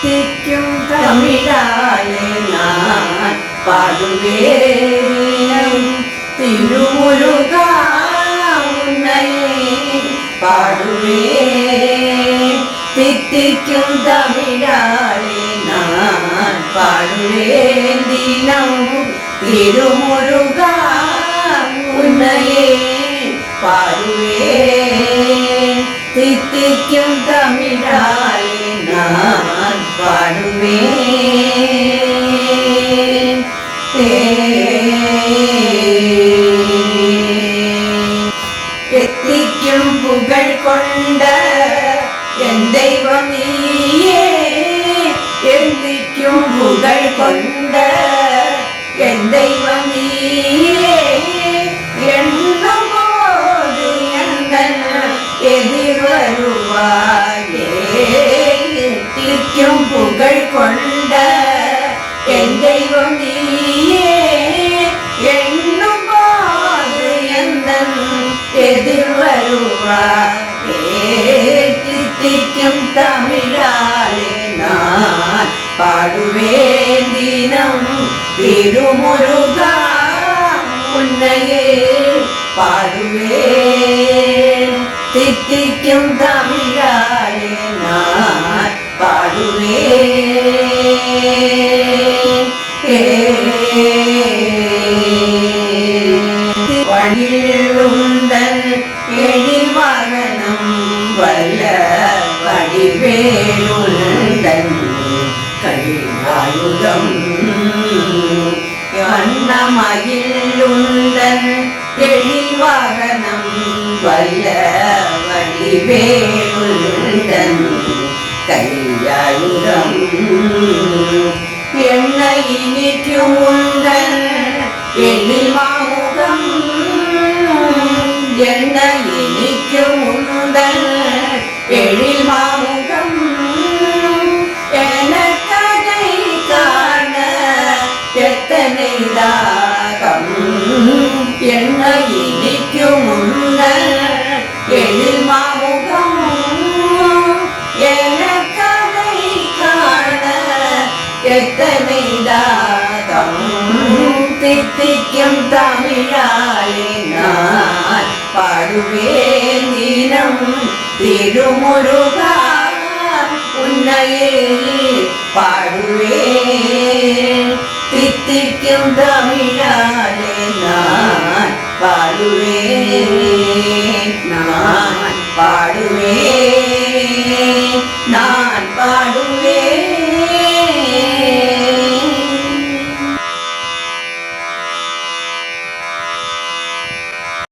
திக்கும் தமிழாலே நான் பாடுவேன் திருமுருகா உன்னையே பாடுவேன் தித்திக்கும் தமிழாலே நான் பாடுவேன் தினம் திருமுருகா உன்னையே பாடுவேன் தித்திக்கும் தமிழாலே நான் பாடுவேன் எத்திக்கும் புகழ் கொண்ட என் தெய்வம் நீயே எத்திக்கும் புகழ் கொண்ட என் தெய்வம் நீயே என்னும் போது எங்கள் எதிர் வருவாயே எத்திக்கும் புகழ் கொண்ட என் தெய்வம் நீயே என்னும் போது எங்கள் எதிர் வருவாயே தித்திக்கும் தமிழாலே நான் பாடுவேன் தினம் திருமுருகா உன்னையே பாடுவேன் தித்திக்கும் தமிழாலே நான் பாடுவேன் வழியுந்தன் எழில் மகனம் வல்ல வடிவேலுந்தன் கையாயுதம் வண்ணமயிலுந்தன் எழில் வாகனம் வல்ல வடிவேலுந்தன் கையாயுதம் என்னை இனிக்கும் உந்தன் எழில் மாமுகம் என்னை இனிக்கும் உந்தன் எழில் மாமுகம் எனக்கதை காண எத்தனை தாகம் என்னை இனிக்கும் உந்தன் எழில் மாமுகம் எனக்கதை காண எத்தனை தாகம் தித்திக்கும் தமிழாலே நான் பாடுவேன் தினம் திருமுருகா உன்னையே பாடுவேன் தித்திக்கும் தமிழாலே நான் பாடுவேன் நான் பாடுவேன்